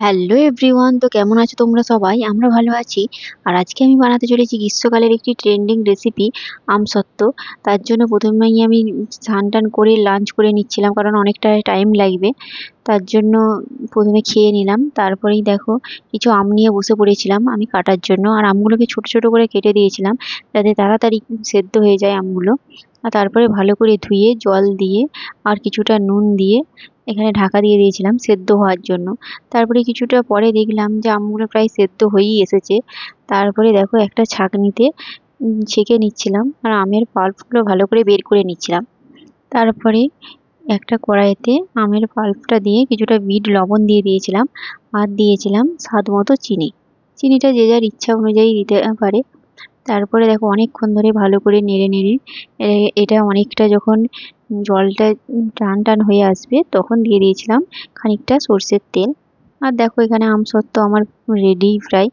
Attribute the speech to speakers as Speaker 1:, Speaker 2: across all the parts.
Speaker 1: Hello everyone, তো কেমন আছো তোমরা সবাই? আমরা ভালো আছি। আর আজকে আমি বানাতে চলেছি গ্রীষ্মকালের একটি ট্রেন্ডিং রেসিপি, আমসত্ত্ব। তার জন্য প্রথমেই আমি স্নান টান করে লাঞ্চ করে নিচ্ছিলাম, কারণ অনেকটা টাইম লাগবে। তার জন্য প্রথমে খেয়ে নিলাম, তারপরেই দেখো কিছু আম নিয়ে বসে পড়েছিলাম আমি কাটার জন্য। আর আমগুলোকে ছোট ছোট করে কেটে দিয়েছিলাম, যাতে তাড়াতাড়ি সেদ্ধ হয়ে যায় আমগুলো। আর তারপরে ভালো করে ধুয়ে জল দিয়ে আর কিছুটা নুন দিয়ে এখানে ঢাকা দিয়ে দিয়েছিলাম সেদ্ধ হওয়ার জন্য। তারপরে কিছুটা পরে দেখলাম যে আমগুলো প্রায় সেদ্ধ হয়েই এসেছে। তারপরে দেখো একটা ছাঁকনিতে ছেঁকে নিচ্ছিলাম আর আমের পাল্পগুলো ভালো করে বের করে নিচ্ছিলাম। তারপরে একটা কড়াইতে আমের পাল্পটা দিয়ে কিছুটা বিট লবণ দিয়ে দিয়েছিলাম, আর দিয়েছিলাম স্বাদ মতো চিনি। চিনিটা যে যার ইচ্ছা অনুযায়ী দিতে পারে। তারপরে দেখো অনেকক্ষণ ধরে ভালো করে নেড়ে নেড়ে এটা অনেকটা যখন জলটা টান টান হয়ে আসবে, তখন দিয়ে দিয়েছিলাম খানিকটা সর্ষের তেল। আর দেখো এখানে আমসত্ত্ব আমার রেডি প্রায়।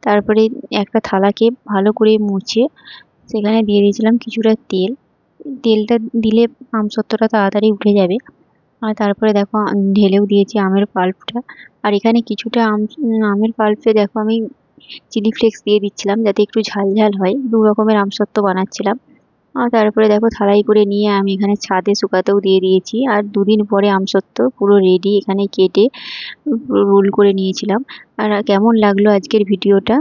Speaker 1: তারপরে একটা থালাকে ভালো করে মুছে সেখানে দিয়ে দিয়েছিলাম কিছুটা তেল। তেলটা দিলে আমসত্ত্বটা তাড়াতাড়ি উঠে যাবে। আর তারপরে দেখো ঢেলেও দিয়েছি আমের পাল্পটা। আর এখানে কিছুটা আমের পাল্পে দেখো আমি চিলি ফ্লেক্স দিয়ে দিচ্ছিলাম, যাতে একটু ঝাল ঝাল হয়। দু রকমের আমসত্ত্ব বানাচ্ছিলাম। আর তারপরে দেখো থালায় করে নিয়ে আমি এখানে ছাদে শুকাতেও দিয়ে দিয়েছি। আর দুদিন পরে আমসত্ত্ব পুরো রেডি, এখানে কেটে রোল করে নিয়েছিলাম। আর কেমন লাগলো আজকের ভিডিওটা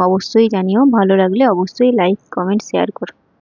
Speaker 1: অবশ্যই জানিও, ভালো লাগলে অবশ্যই লাইক কমেন্ট শেয়ার করো।